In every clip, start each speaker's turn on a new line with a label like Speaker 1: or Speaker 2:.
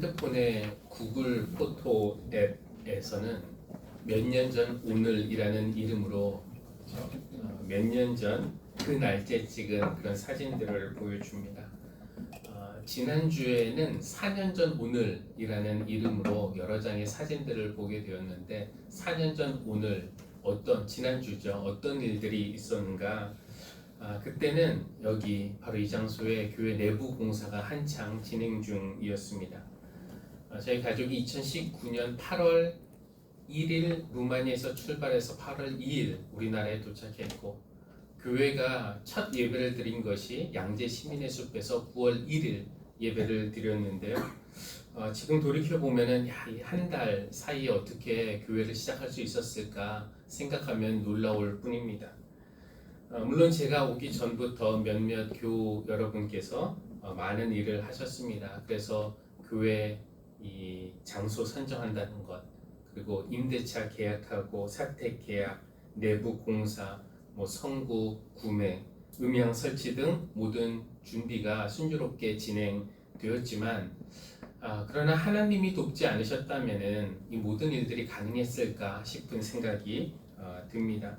Speaker 1: 핸드폰의 구글 포토 앱에서는 몇 년 전 오늘이라는 이름으로 몇 년 전 그 날짜 찍은 그런 사진들을 보여줍니다. 지난주에는 4년 전 오늘이라는 이름으로 여러 장의 사진들을 보게 되었는데 4년 전 오늘 지난주죠. 어떤 일들이 있었는가? 그때는 여기 바로 이 장소에 교회 내부 공사가 한창 진행 중이었습니다. 저희 가족이 2019년 8월 1일 루마니아에서 출발해서 8월 2일 우리나라에 도착했고 교회가 첫 예배를 드린 것이 양재 시민의 숲에서 9월 1일 예배를 드렸는데요. 지금 돌이켜보면은 이 한 달 사이에 어떻게 교회를 시작할 수 있었을까 생각하면 놀라울 뿐입니다. 물론 제가 오기 전부터 몇몇 교우 여러분께서 많은 일을 하셨습니다. 그래서 교회 이 장소 선정한다는 것, 그리고 임대차 계약하고 사택 계약, 내부 공사, 성구 구매, 음향 설치 등 모든 준비가 순조롭게 진행되었지만 그러나 하나님이 돕지 않으셨다면은 이 모든 일들이 가능했을까 싶은 생각이 듭니다.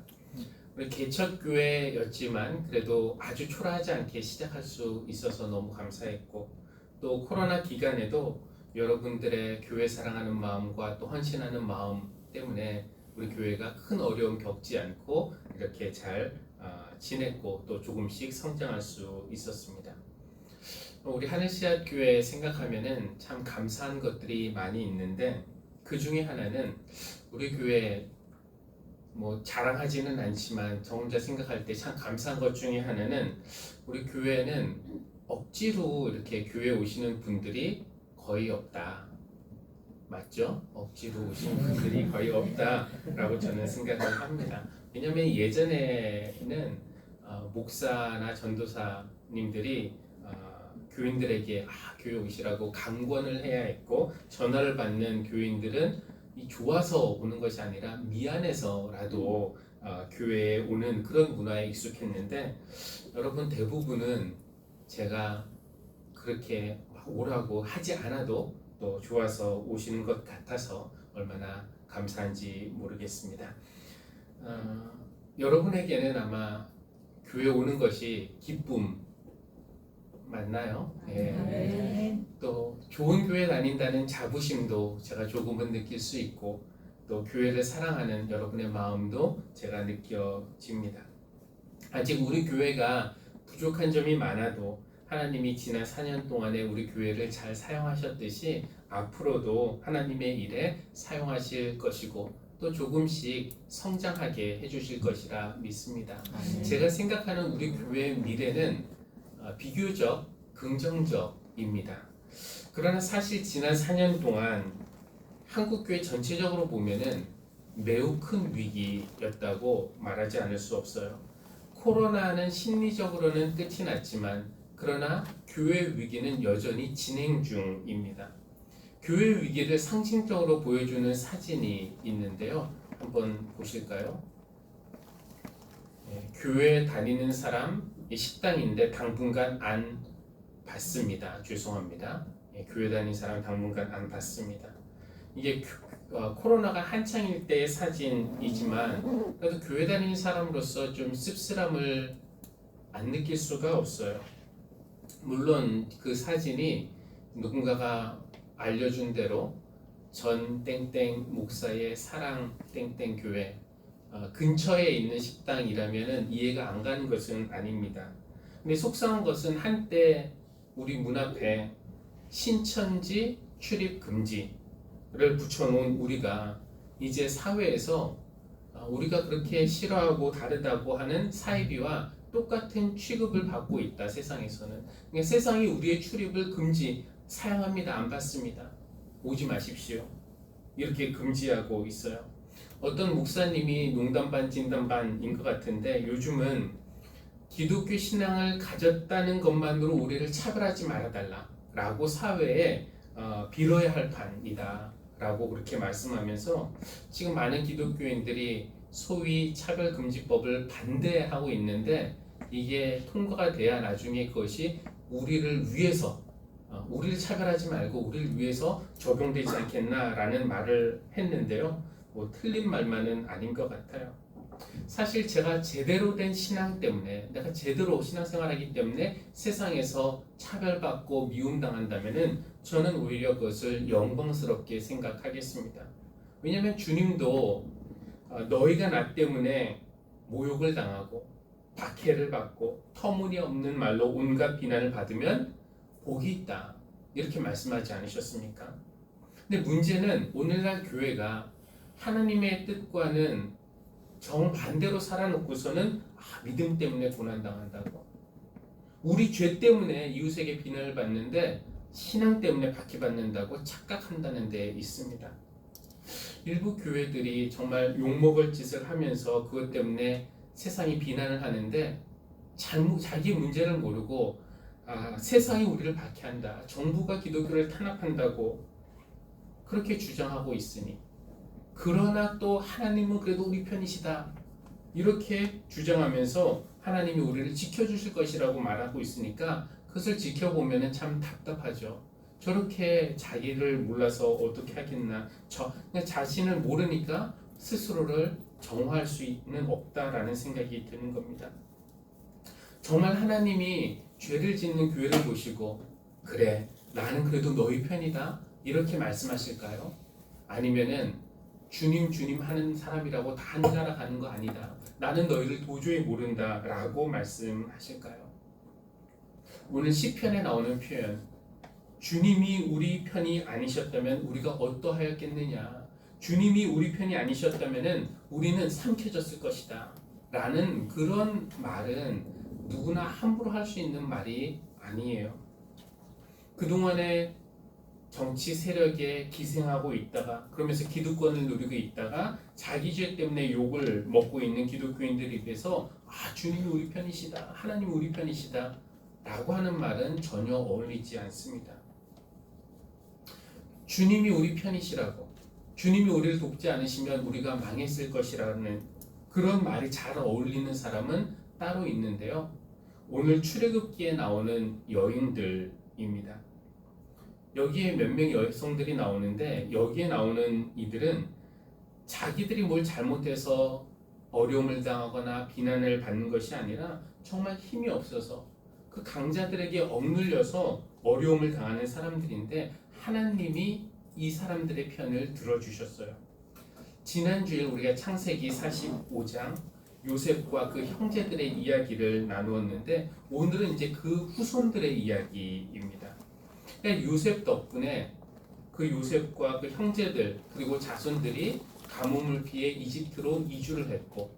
Speaker 1: 우리 개척교회였지만 그래도 아주 초라하지 않게 시작할 수 있어서 너무 감사했고 또 코로나 기간에도 여러분들의 교회 사랑하는 마음과 또 헌신하는 마음 때문에 우리 교회가 큰 어려움 겪지 않고 이렇게 잘 지냈고 또 조금씩 성장할 수 있었습니다. 우리 하늘씨앗 교회 생각하면은 참 감사한 것들이 많이 있는데 그 중에 하나는 우리 교회 자랑하지는 않지만 저 혼자 생각할 때 참 감사한 것 중에 하나는 우리 교회는 억지로 이렇게 교회 오시는 분들이 거의 없다. 맞죠? 억지로 오시는 분들이 거의 없다라고 저는 생각을 합니다. 왜냐하면 예전에는 목사나 전도사님들이 교인들에게 교회 오시라고 강권을 해야 했고 전화를 받는 교인들은 좋아서 오는 것이 아니라 미안해서라도 교회에 오는 그런 문화에 익숙했는데 여러분 대부분은 제가 그렇게 오라고 하지 않아도 또 좋아서 오시는 것 같아서 얼마나 감사한지 모르겠습니다. 여러분에게는 아마 교회 오는 것이 기쁨 맞나요? 네. 또 좋은 교회 다닌다는 자부심도 제가 조금은 느낄 수 있고 또 교회를 사랑하는 여러분의 마음도 제가 느껴집니다. 아직 우리 교회가 부족한 점이 많아도 하나님이 지난 4년 동안에 우리 교회를 잘 사용하셨듯이 앞으로도 하나님의 일에 사용하실 것이고 또 조금씩 성장하게 해주실 것이라 믿습니다. 제가 생각하는 우리 교회의 미래는 비교적 긍정적입니다. 그러나 사실 지난 4년 동안 한국교회 전체적으로 보면은 매우 큰 위기였다고 말하지 않을 수 없어요. 코로나는 심리적으로는 끝이 났지만 그러나 교회 위기는 여전히 진행 중입니다. 교회 위기를 상징적으로 보여주는 사진이 있는데요. 한번 보실까요? 교회 다니는 사람 식당인데 당분간 안 받습니다. 죄송합니다. 교회 다니는 사람 당분간 안 받습니다. 이게 코로나가 한창일 때의 사진이지만 그래도 교회 다니는 사람으로서 좀 씁쓸함을 안 느낄 수가 없어요. 물론 그 사진이 누군가가 알려준 대로 전 땡땡 목사의 사랑 땡땡 교회 근처에 있는 식당이라면 이해가 안 가는 것은 아닙니다. 근데 속상한 것은 한때 우리 문 앞에 신천지 출입 금지를 붙여놓은 우리가 이제 사회에서 우리가 그렇게 싫어하고 다르다고 하는 사이비와 똑같은 취급을 받고 있다. 세상에서는. 그러니까 세상이 우리의 출입을 금지, 사양합니다. 안 받습니다. 오지 마십시오. 이렇게 금지하고 있어요. 어떤 목사님이 농담 반 진담 반인 것 같은데 요즘은 기독교 신앙을 가졌다는 것만으로 우리를 차별하지 말아달라 라고 사회에 빌어야 할 판이다 라고 그렇게 말씀하면서 지금 많은 기독교인들이 소위 차별금지법을 반대하고 있는데 이게 통과가 돼야 나중에 그것이 우리를 위해서 우리를 차별하지 말고 우리를 위해서 적용되지 않겠나라는 말을 했는데요. 뭐 틀린 말만은 아닌 것 같아요. 사실 제가 제대로 된 신앙 때문에, 내가 제대로 신앙생활하기 때문에 세상에서 차별받고 미움당한다면은 저는 오히려 그것을 영광스럽게 생각하겠습니다. 왜냐하면 주님도 너희가 나 때문에 모욕을 당하고 박해를 받고 터무니없는 말로 온갖 비난을 받으면 복이 있다, 이렇게 말씀하지 않으셨습니까? 근데 문제는 오늘날 교회가 하나님의 뜻과는 정반대로 살아놓고서는 믿음 때문에 고난당한다고, 우리 죄 때문에 이웃에게 비난을 받는데 신앙 때문에 박해받는다고 착각한다는 데 있습니다. 일부 교회들이 정말 욕먹을 짓을 하면서 그것 때문에 세상이 비난을 하는데 자기 문제를 모르고 세상이 우리를 박해한다, 정부가 기독교를 탄압한다고 그렇게 주장하고 있으니, 그러나 또 하나님은 그래도 우리 편이시다 이렇게 주장하면서 하나님이 우리를 지켜주실 것이라고 말하고 있으니까 그것을 지켜보면 참 답답하죠. 저렇게 자기를 몰라서 어떻게 하겠나, 그냥 자신을 모르니까 스스로를 정화할 수는 없다라는 생각이 드는 겁니다. 정말 하나님이 죄를 짓는 교회를 보시고 그래 나는 그래도 너희 편이다 이렇게 말씀하실까요? 아니면은 주님 하는 사람이라고 다 하늘나라 가는 거 아니다, 나는 너희를 도저히 모른다 라고 말씀하실까요? 오늘 시편에 나오는 표현, 주님이 우리 편이 아니셨다면 우리가 어떠하였겠느냐, 주님이 우리 편이 아니셨다면 우리는 삼켜졌을 것이다 라는 그런 말은 누구나 함부로 할 수 있는 말이 아니에요. 그동안에 정치 세력에 기생하고 있다가, 그러면서 기득권을 누리고 있다가 자기 죄 때문에 욕을 먹고 있는 기독교인들 입에서 주님이 우리 편이시다, 하나님이 우리 편이시다 라고 하는 말은 전혀 어울리지 않습니다. 주님이 우리 편이시라고, 주님이 우리를 돕지 않으시면 우리가 망했을 것이라는 그런 말이 잘 어울리는 사람은 따로 있는데요. 오늘 출애굽기에 나오는 여인들입니다. 여기에 몇 명의 여성들이 나오는데, 여기에 나오는 이들은 자기들이 뭘 잘못해서 어려움을 당하거나 비난을 받는 것이 아니라 정말 힘이 없어서 그 강자들에게 억눌려서 어려움을 당하는 사람들인데, 하나님이 이 사람들의 편을 들어주셨어요. 지난주에 우리가 창세기 45장 요셉과 그 형제들의 이야기를 나누었는데, 오늘은 이제 그 후손들의 이야기입니다. 그러니까 요셉 덕분에 그 요셉과 그 형제들 그리고 자손들이 가뭄을 피해 이집트로 이주를 했고,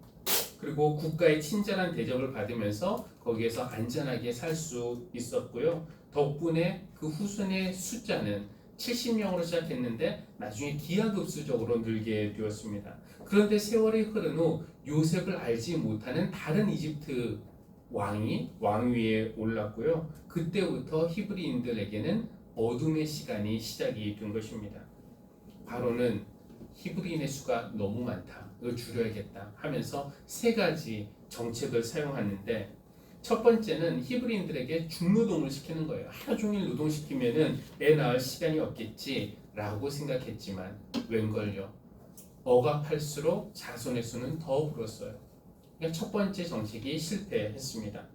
Speaker 1: 그리고 국가의 친절한 대접을 받으면서 거기에서 안전하게 살 수 있었고요. 덕분에 그 후손의 숫자는 70명으로 시작했는데 나중에 기하급수적으로 늘게 되었습니다. 그런데 세월이 흐른 후 요셉을 알지 못하는 다른 이집트 왕이 왕위에 올랐고요. 그때부터 히브리인들에게는 어둠의 시간이 시작이 된 것입니다. 바로는 히브리인의 수가 너무 많다, 이걸 줄여야겠다 하면서 세 가지 정책을 사용하는데, 첫 번째는 히브리인들에게 중노동을 시키는 거예요. 하루 종일 노동시키면은 애 낳을 시간이 없겠지 라고 생각했지만 웬걸요, 억압할수록 자손의 수는 더 불었어요. 그러니까 첫 번째 정책이 실패했습니다.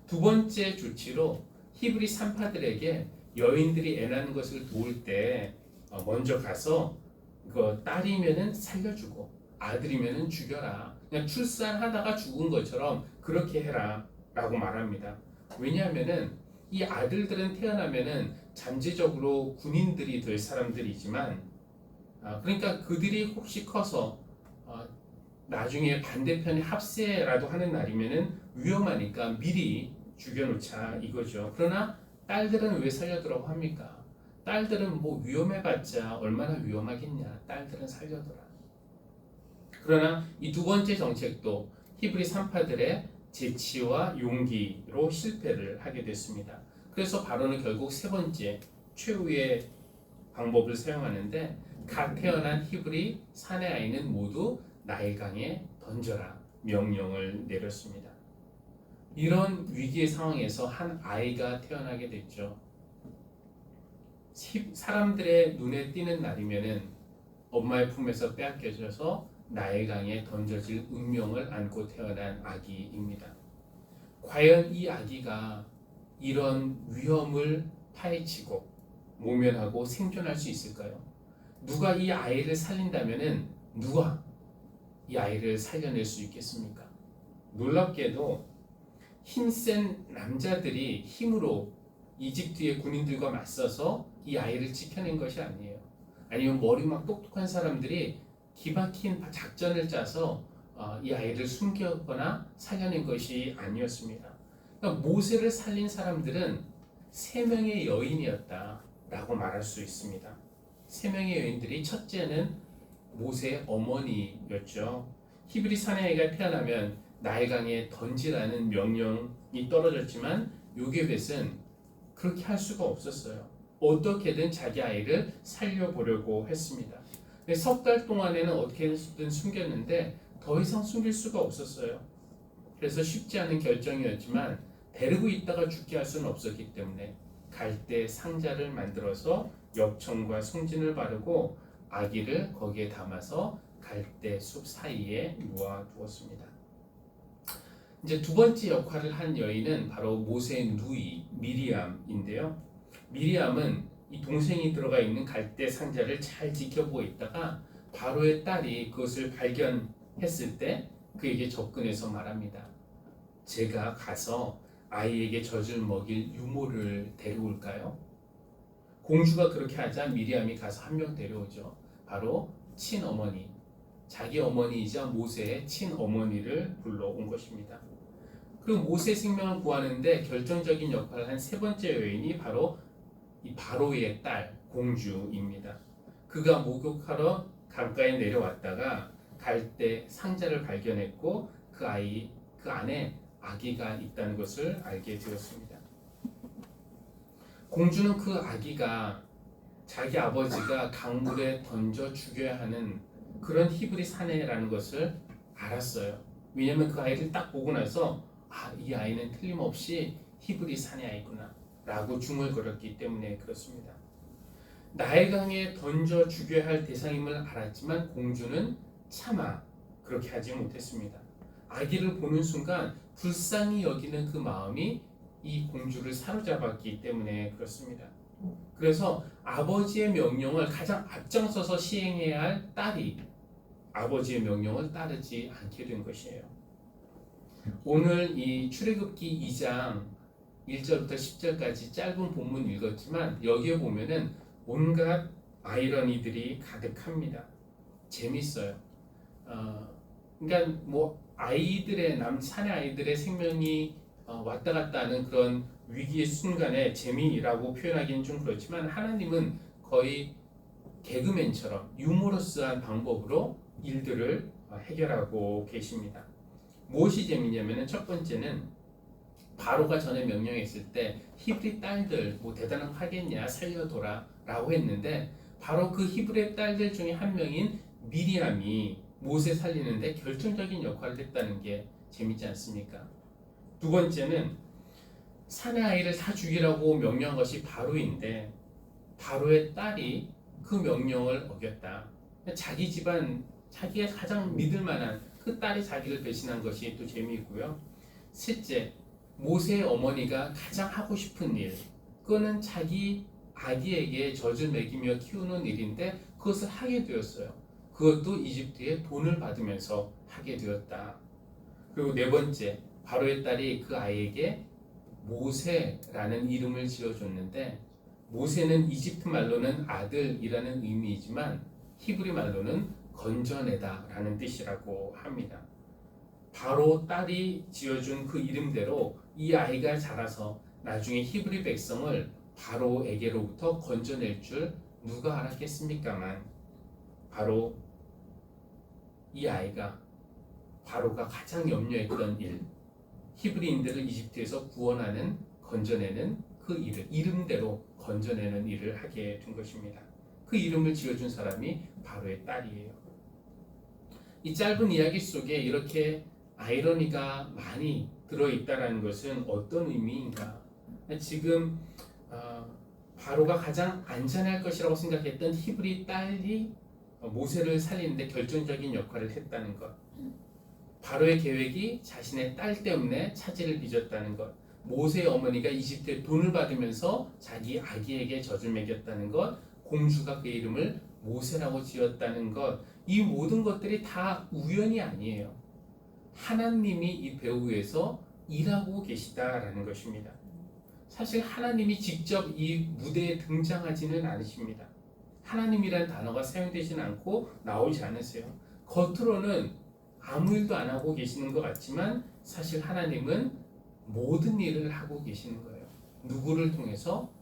Speaker 1: 두 번째 조치로 히브리 산파들에게 여인들이 애 낳는 것을 도울 때 먼저 가서 딸이면은 살려주고 아들이면은 죽여라, 그냥 출산하다가 죽은 것처럼 그렇게 해라 라고 말합니다. 왜냐하면은 이 아들들은 태어나면은 잠재적으로 군인들이 될 사람들이지만, 그러니까 그들이 혹시 커서 나중에 반대편에 합세라도 하는 날이면은 위험하니까 미리 죽여놓자 이거죠. 그러나 딸들은 왜 살려두라고 합니까? 딸들은 뭐 위험해봤자 얼마나 위험하겠냐, 딸들은 살려둬라. 그러나 이 두 번째 정책도 히브리 산파들의 재치와 용기로 실패를 하게 됐습니다. 그래서 바로는 결국 세 번째 최후의 방법을 사용하는데, 갓 태어난 히브리 사내 아이는 모두 나일강에 던져라 명령을 내렸습니다. 이런 위기의 상황에서 한 아이가 태어나게 됐죠. 사람들의 눈에 띄는 날이면은 엄마의 품에서 빼앗겨져서 나일 강에 던져질 운명을 안고 태어난 아기입니다. 과연 이 아기가 이런 위험을 파헤치고 모면하고 생존할 수 있을까요? 누가 이 아이를 살린다면은 누가 이 아이를 살려낼 수 있겠습니까? 놀랍게도 힘센 남자들이 힘으로 이집트의 군인들과 맞서서 이 아이를 지켜낸 것이 아니에요. 아니면 머리 막 똑똑한 사람들이 기막힌 작전을 짜서 이 아이를 숨겼거나 살려낸 것이 아니었습니다. 그러니까 모세를 살린 사람들은 세 명의 여인이었다라고 말할 수 있습니다. 세 명의 여인들이 첫째는 모세의 어머니였죠. 히브리 사내아이가 태어나면 나일강에 던지라는 명령이 떨어졌지만 요게벳은 그렇게 할 수가 없었어요. 어떻게든 자기 아이를 살려보려고 했습니다. 석 달 동안에는 어떻게든 숨겼는데 더 이상 숨길 수가 없었어요. 그래서 쉽지 않은 결정이었지만 데리고 있다가 죽게 할 수는 없었기 때문에 갈대 상자를 만들어서 엽청과 송진을 바르고 아기를 거기에 담아서 갈대 숲 사이에 놓아두었습니다. 이제 두 번째 역할을 한 여인은 바로 모세의 누이 미리암인데요. 미리암은 이 동생이 들어가 있는 갈대 상자를 잘 지켜보고 있다가 바로의 딸이 그것을 발견했을 때 그에게 접근해서 말합니다. 제가 가서 아이에게 젖을 먹일 유모를 데려올까요? 공주가 그렇게 하자 미리암이 가서 한 명 데려오죠. 바로 친어머니, 자기 어머니이자 모세의 친어머니를 불러온 것입니다. 그 모세의 생명을 구하는데 결정적인 역할을 한 세 번째 여인이 바로 이 바로의 딸 공주입니다. 그가 목욕하러 강가에 내려왔다가 갈대 상자를 발견했고 그 안에 아기가 있다는 것을 알게 되었습니다. 공주는 그 아기가 자기 아버지가 강물에 던져 죽여야 하는 그런 히브리 사내라는 것을 알았어요. 왜냐하면 그 아이를 딱 보고 나서 이 아이는 틀림없이 히브리 사내 아이구나 라고 중얼거렸기 때문에 그렇습니다. 나일강에 던져 죽여야 할 대상임을 알았지만 공주는 차마 그렇게 하지 못했습니다. 아기를 보는 순간 불쌍히 여기는 그 마음이 이 공주를 사로잡았기 때문에 그렇습니다. 그래서 아버지의 명령을 가장 앞장서서 시행해야 할 딸이 아버지의 명령을 따르지 않게 된 것이에요. 오늘 이 출애굽기 2장 1절부터 10절까지 짧은 본문 읽었지만 여기에 보면은 온갖 아이러니들이 가득합니다. 재밌어요. 그러니까 뭐 아이들의 사내 아이들의 생명이 왔다 갔다 하는 그런 위기의 순간에 재미라고 표현하기는 좀 그렇지만 하나님은 거의 개그맨처럼 유머러스한 방법으로 일들을 해결하고 계십니다. 무엇이 재미냐면은 첫 번째는 바로가 전에 명령했을 때 히브리 딸들 뭐 대단한 거 하겠냐 살려둬라 라고 했는데 바로 그 히브리 딸들 중에 한 명인 미리암이 모세 살리는데 결정적인 역할을 했다는 게 재밌지 않습니까? 두 번째는 사내 아이를 다 죽이라고 명령한 것이 바로인데 바로의 딸이 그 명령을 어겼다. 자기 집안 자기가 가장 믿을 만한 그 딸이 자기를 배신한 것이 또 재미있고요. 셋째, 모세의 어머니가 가장 하고 싶은 일, 그거는 자기 아기에게 젖을 먹이며 키우는 일인데 그것을 하게 되었어요. 그것도 이집트에 돈을 받으면서 하게 되었다. 그리고 네 번째, 바로의 딸이 그 아이에게 모세라는 이름을 지어줬는데 모세는 이집트 말로는 아들이라는 의미이지만 히브리 말로는 건져내다라는 뜻이라고 합니다. 바로 딸이 지어준 그 이름대로 이 아이가 자라서 나중에 히브리 백성을 바로에게로부터 건져낼 줄 누가 알았겠습니까만 바로 이 아이가 바로가 가장 염려했던 일, 히브리인들을 이집트에서 구원하는 건져내는 그 일을 이름대로 건져내는 일을 하게 된 것입니다. 그 이름을 지어준 사람이 바로의 딸이에요. 이 짧은 이야기 속에 이렇게 아이러니가 많이 들어있다는 것은 어떤 의미인가? 지금 바로가 가장 안전할 것이라고 생각했던 히브리 딸이 모세를 살리는데 결정적인 역할을 했다는 것. 바로의 계획이 자신의 딸 때문에 차질을 빚었다는 것. 모세의 어머니가 이집트에 돈을 받으면서 자기 아기에게 젖을 먹였다는 것. 공주가 그 이름을 모세라고 지었다는 것. 이 모든 것들이 다 우연이 아니에요. 하나님이 이 배후에서 일하고 계시다라는 것입니다. 사실 하나님이 직접 이 무대에 등장하지는 않으십니다. 하나님이라는 단어가 사용되지는 않고 나오지 않으세요. 겉으로는 아무 일도 안 하고 계시는 것 같지만 사실 하나님은 모든 일을 하고 계시는 거예요. 누구를 통해서?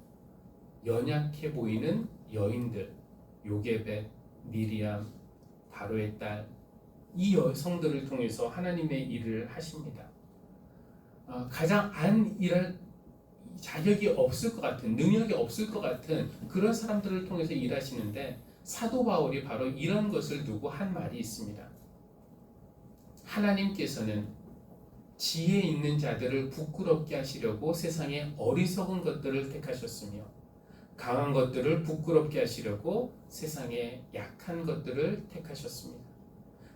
Speaker 1: 연약해 보이는 여인들, 요게벳, 미리암, 바로의 딸, 이 여성들을 통해서 하나님의 일을 하십니다. 가장 안 일할 자격이 없을 것 같은, 능력이 없을 것 같은 그런 사람들을 통해서 일하시는데, 사도 바울이 바로 이런 것을 두고 한 말이 있습니다. 하나님께서는 지혜 있는 자들을 부끄럽게 하시려고 세상에 어리석은 것들을 택하셨으며, 강한 것들을 부끄럽게 하시려고 세상에 약한 것들을 택하셨습니다.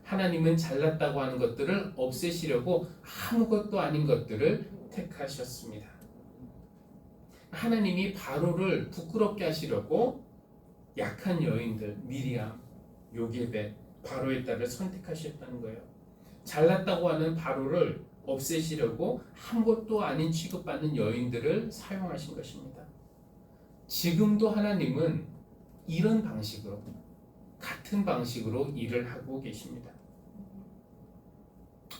Speaker 1: 하나님은 잘났다고 하는 것들을 없애시려고 아무것도 아닌 것들을 택하셨습니다. 하나님이 바로를 부끄럽게 하시려고 약한 여인들, 미리암, 요게벳, 바로의 딸을 선택하셨다는 거예요. 잘났다고 하는 바로를 없애시려고 아무것도 아닌 취급받는 여인들을 사용하신 것입니다. 지금도 하나님은 이런 방식으로, 같은 방식으로 일을 하고 계십니다.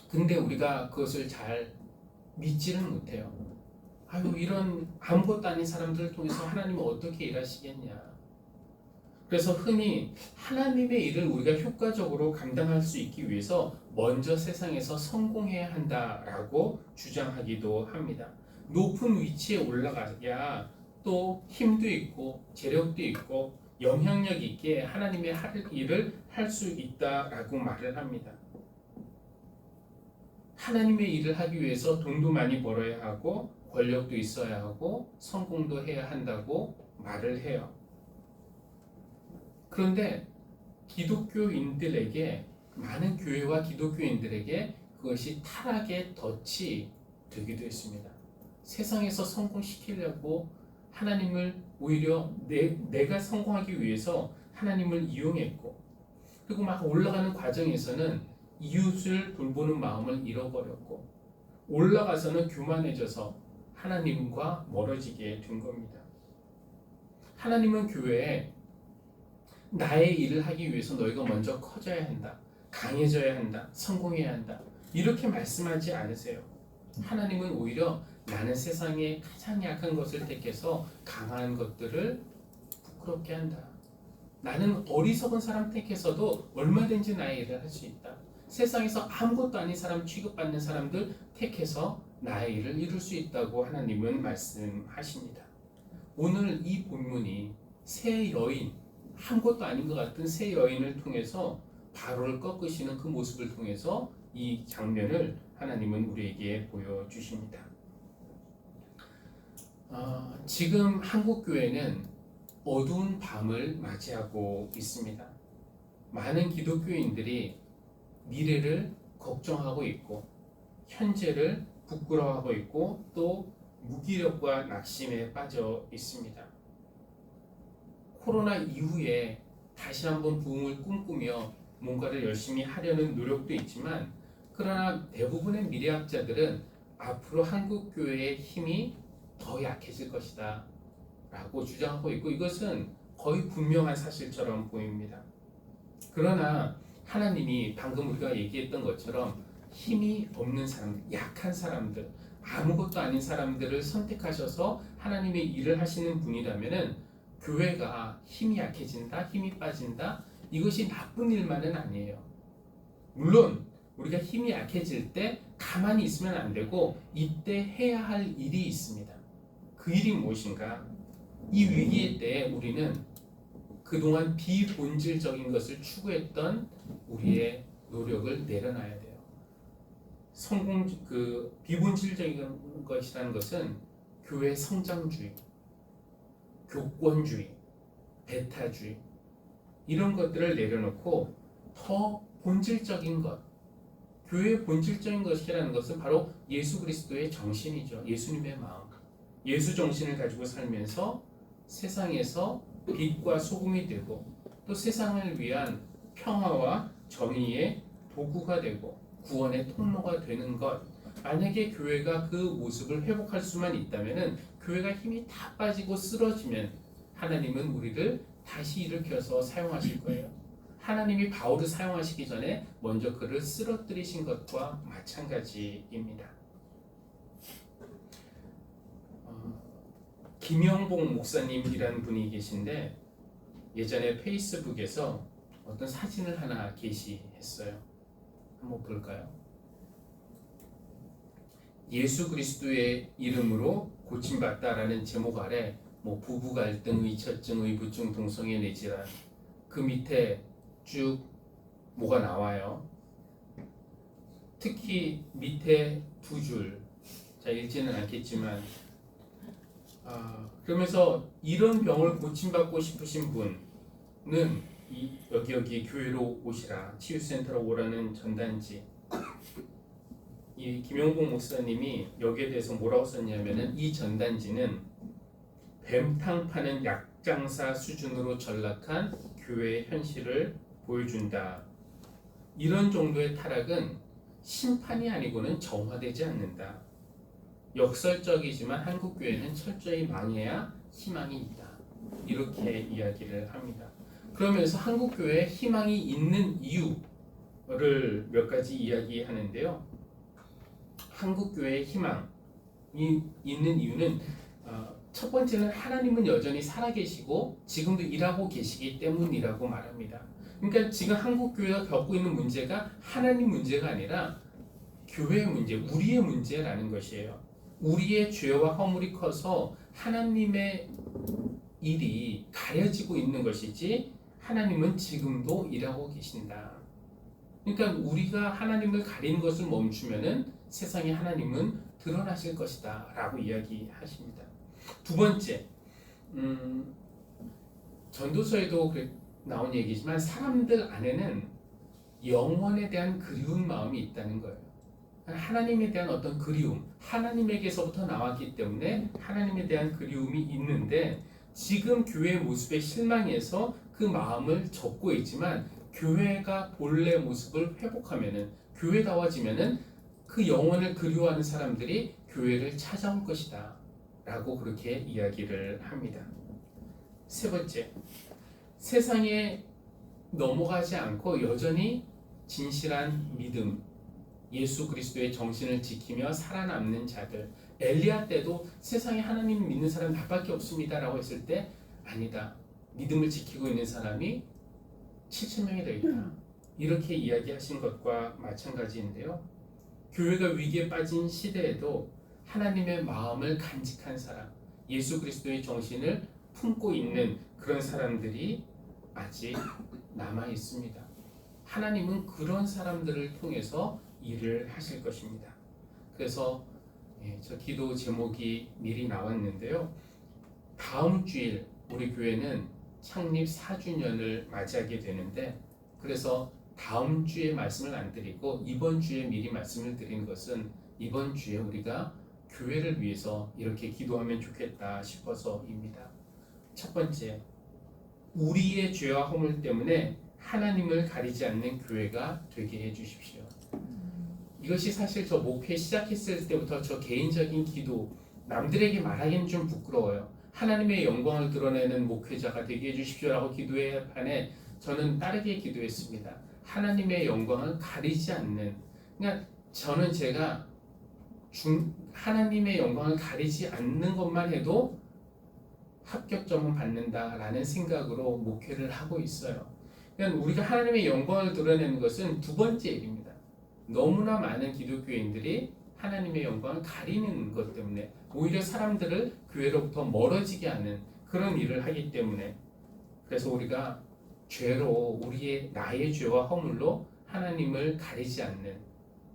Speaker 1: 근데 우리가 그것을 잘 믿지는 못해요. 이런 아무것도 아닌 사람들을 통해서 하나님은 어떻게 일하시겠냐. 그래서 흔히 하나님의 일을 우리가 효과적으로 감당할 수 있기 위해서 먼저 세상에서 성공해야 한다라고 주장하기도 합니다. 높은 위치에 올라가야 또 힘도 있고 재력도 있고 영향력 있게 하나님의 일을 할 수 있다라고 말을 합니다. 하나님의 일을 하기 위해서 돈도 많이 벌어야 하고 권력도 있어야 하고 성공도 해야 한다고 말을 해요. 그런데 기독교인들에게, 많은 교회와 기독교인들에게 그것이 타락의 덫이 되기도 했습니다. 세상에서 성공시키려고 하나님을 오히려 내가 성공하기 위해서 하나님을 이용했고, 그리고 막 올라가는 과정에서는 이웃을 돌보는 마음을 잃어버렸고, 올라가서는 교만해져서 하나님과 멀어지게 된 겁니다. 하나님은 교회에 나의 일을 하기 위해서 너희가 먼저 커져야 한다, 강해져야 한다, 성공해야 한다, 이렇게 말씀하지 않으세요. 하나님은 오히려 나는 세상에 가장 약한 것을 택해서 강한 것들을 부끄럽게 한다. 나는 어리석은 사람 택해서도 얼마든지 나의 일을 할 수 있다. 세상에서 아무것도 아닌 사람 취급받는 사람들 택해서 나의 일을 이룰 수 있다고 하나님은 말씀하십니다. 오늘 이 본문이 새 여인, 아무것도 아닌 것 같은 새 여인을 통해서 바로를 꺾으시는 그 모습을 통해서 이 장면을 하나님은 우리에게 보여주십니다. 지금 한국 교회는 어두운 밤을 맞이하고 있습니다. 많은 기독교인들이 미래를 걱정하고 있고, 현재를 부끄러워하고 있고, 또 무기력과 낙심에 빠져 있습니다. 코로나 이후에 다시 한번 부흥을 꿈꾸며 뭔가를 열심히 하려는 노력도 있지만, 그러나 대부분의 미래학자들은 앞으로 한국 교회의 힘이 더 약해질 것이다 라고 주장하고 있고, 이것은 거의 분명한 사실처럼 보입니다. 그러나 하나님이 방금 우리가 얘기했던 것처럼 힘이 없는 사람들, 약한 사람들, 아무것도 아닌 사람들을 선택하셔서 하나님의 일을 하시는 분이라면은 교회가 힘이 약해진다, 힘이 빠진다, 이것이 나쁜 일만은 아니에요. 물론 우리가 힘이 약해질 때 가만히 있으면 안 되고, 이때 해야 할 일이 있습니다. 그 일이 무엇인가? 이 위기의 때에 우리는 그동안 비본질적인 것을 추구했던 우리의 노력을 내려놔야 돼요. 비본질적인 것이라는 것은 교회 성장주의, 교권주의, 배타주의 이런 것들을 내려놓고 더 본질적인 것, 교회의 본질적인 것이라는 것은 바로 예수 그리스도의 정신이죠. 예수님의 마음, 예수 정신을 가지고 살면서 세상에서 빛과 소금이 되고 또 세상을 위한 평화와 정의의 도구가 되고 구원의 통로가 되는 것. 만약에 교회가 그 모습을 회복할 수만 있다면 교회가 힘이 다 빠지고 쓰러지면 하나님은 우리를 다시 일으켜서 사용하실 거예요. 하나님이 바울을 사용하시기 전에 먼저 그를 쓰러뜨리신 것과 마찬가지입니다. 김영봉 목사님이라는 분이 계신데 예전에 페이스북에서 어떤 사진을 하나 게시했어요. 한번 볼까요? 예수 그리스도의 이름으로 고침받다라는 제목 아래 뭐 부부 갈등, 의처증, 의부증, 동성애 내질환 그 밑에 쭉 뭐가 나와요. 특히 밑에 두 줄, 자 읽지는 않겠지만 그러면서 이런 병을 고침받고 싶으신 분은 여기 교회로 오시라, 치유센터로 오라는 전단지. 이 김영봉 목사님이 여기에 대해서 뭐라고 썼냐면은 이 전단지는 뱀탕 파는 약장사 수준으로 전락한 교회의 현실을 보여준다. 이런 정도의 타락은 심판이 아니고는 정화되지 않는다. 역설적이지만 한국 교회는 철저히 망해야 희망이 있다. 이렇게 이야기를 합니다. 그러면서 한국 교회에 희망이 있는 이유를 몇 가지 이야기하는데요. 한국 교회의 희망이 있는 이유는 첫 번째는 하나님은 여전히 살아계시고 지금도 일하고 계시기 때문이라고 말합니다. 그러니까 지금 한국 교회가 겪고 있는 문제가 하나님 문제가 아니라 교회의 문제, 우리의 문제라는 것이에요. 우리의 죄와 허물이 커서 하나님의 일이 가려지고 있는 것이지 하나님은 지금도 일하고 계신다. 그러니까 우리가 하나님을 가리는 것을 멈추면은 세상에 하나님은 드러나실 것이다 라고 이야기하십니다. 두 번째, 전도서에도 나온 얘기지만 사람들 안에는 영원에 대한 그리운 마음이 있다는 거예요. 하나님에 대한 어떤 그리움, 하나님에게서부터 나왔기 때문에 하나님에 대한 그리움이 있는데 지금 교회의 모습에 실망해서 그 마음을 접고 있지만 교회가 본래 모습을 회복하면은, 교회다워지면은 그 영혼을 그리워하는 사람들이 교회를 찾아올 것이다 라고 그렇게 이야기를 합니다. 세 번째, 세상에 넘어가지 않고 여전히 진실한 믿음, 예수 그리스도의 정신을 지키며 살아남는 자들. 엘리야 때도 세상에 하나님 믿는 사람 나밖에 없습니다 라고 했을 때 아니다, 믿음을 지키고 있는 사람이 7,000명이 더 있다, 이렇게 이야기하신 것과 마찬가지인데요. 교회가 위기에 빠진 시대에도 하나님의 마음을 간직한 사람, 예수 그리스도의 정신을 품고 있는 그런 사람들이 아직 남아 있습니다. 하나님은 그런 사람들을 통해서 일을 하실 것입니다. 그래서 저 기도 제목이 미리 나왔는데요. 다음 주일 우리 교회는 창립 4주년을 맞이하게 되는데, 그래서 다음 주에 말씀을 안 드리고 이번 주에 미리 말씀을 드린 것은 이번 주에 우리가 교회를 위해서 이렇게 기도하면 좋겠다 싶어서입니다. 첫 번째, 우리의 죄와 허물 때문에 하나님을 가리지 않는 교회가 되게 해주십시오. 이것이 사실 저 목회 시작했을 때부터 저 개인적인 기도, 남들에게 말하기는 좀 부끄러워요. 하나님의 영광을 드러내는 목회자가 되게 해주십시오라고 기도의 판에 저는 다르게 기도했습니다. 하나님의 영광을 가리지 않는, 그러니까 저는 제가 하나님의 영광을 가리지 않는 것만 해도 합격점은 받는다라는 생각으로 목회를 하고 있어요. 그러니까 우리가 하나님의 영광을 드러내는 것은 두 번째 일입니다. 너무나 많은 기독교인들이 하나님의 영광을 가리는 것 때문에 오히려 사람들을 교회로부터 멀어지게 하는 그런 일을 하기 때문에, 그래서 우리가 죄로, 나의 죄와 허물로 하나님을 가리지 않는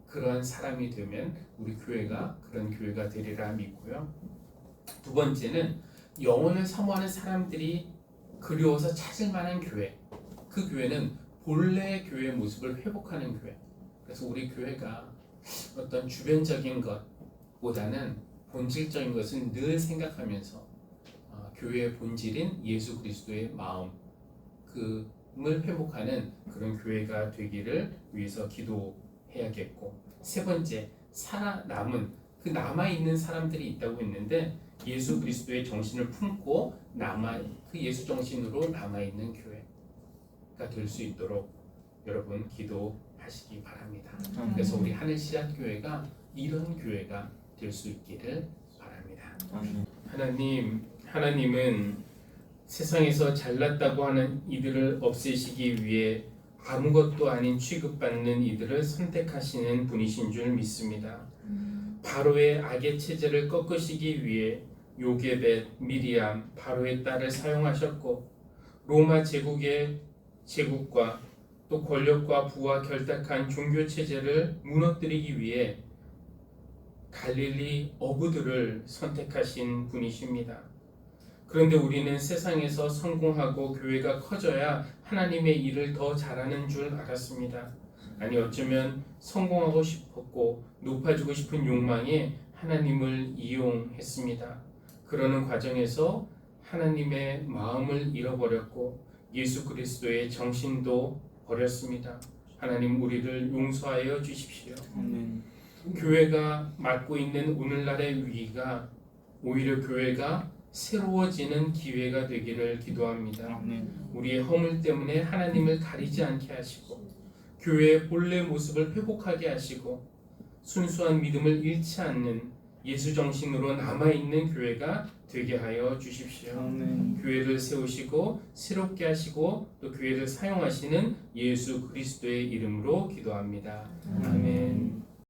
Speaker 1: 그런 사람이 되면 우리 교회가 그런 교회가 되리라 믿고요. 두 번째는 영혼을 사모하는 사람들이 그리워서 찾을 만한 교회, 그 교회는 본래의 교회의 모습을 회복하는 교회. 그래서 우리 교회가 어떤 주변적인 것보다는 본질적인 것은 늘 생각하면서 교회의 본질인 예수 그리스도의 마음을 회복하는 그런 교회가 되기를 위해서 기도해야겠고, 세 번째, 그 남아있는 사람들이 있다고 했는데 예수 그리스도의 정신을 품고 그 예수 정신으로 남아있는 교회가 될 수 있도록 여러분 기도하시기 바랍니다. 그래서 우리 하늘시작교회가 이런 교회가 될 수 있기를 바랍니다. 하나님은 세상에서 잘났다고 하는 이들을 없애시기 위해 아무것도 아닌 취급받는 이들을 선택하시는 분이신 줄 믿습니다. 바로의 악의 체제를 꺾으시기 위해 요게벳, 미리암, 바로의 딸을 사용하셨고, 로마 제국과 또 권력과 부와 결탁한 종교 체제를 무너뜨리기 위해 갈릴리 어부들을 선택하신 분이십니다. 그런데 우리는 세상에서 성공하고 교회가 커져야 하나님의 일을 더 잘하는 줄 알았습니다. 아니, 어쩌면 성공하고 싶었고 높아지고 싶은 욕망에 하나님을 이용했습니다. 그러는 과정에서 하나님의 마음을 잃어버렸고 예수 그리스도의 정신도 버렸습니다. 하나님, 우리를 용서하여 주십시오. 교회가 맡고 있는 오늘날의 위기가 오히려 교회가 새로워지는 기회가 되기를 기도합니다. 우리의 허물 때문에 하나님을 가리지 않게 하시고 교회의 본래 모습을 회복하게 하시고 순수한 믿음을 잃지 않는 예수 정신으로 남아있는 교회가 되게 하여 주십시오. 교회를 세우시고 새롭게 하시고 또 교회를 사용하시는 예수 그리스도의 이름으로 기도합니다. 아멘.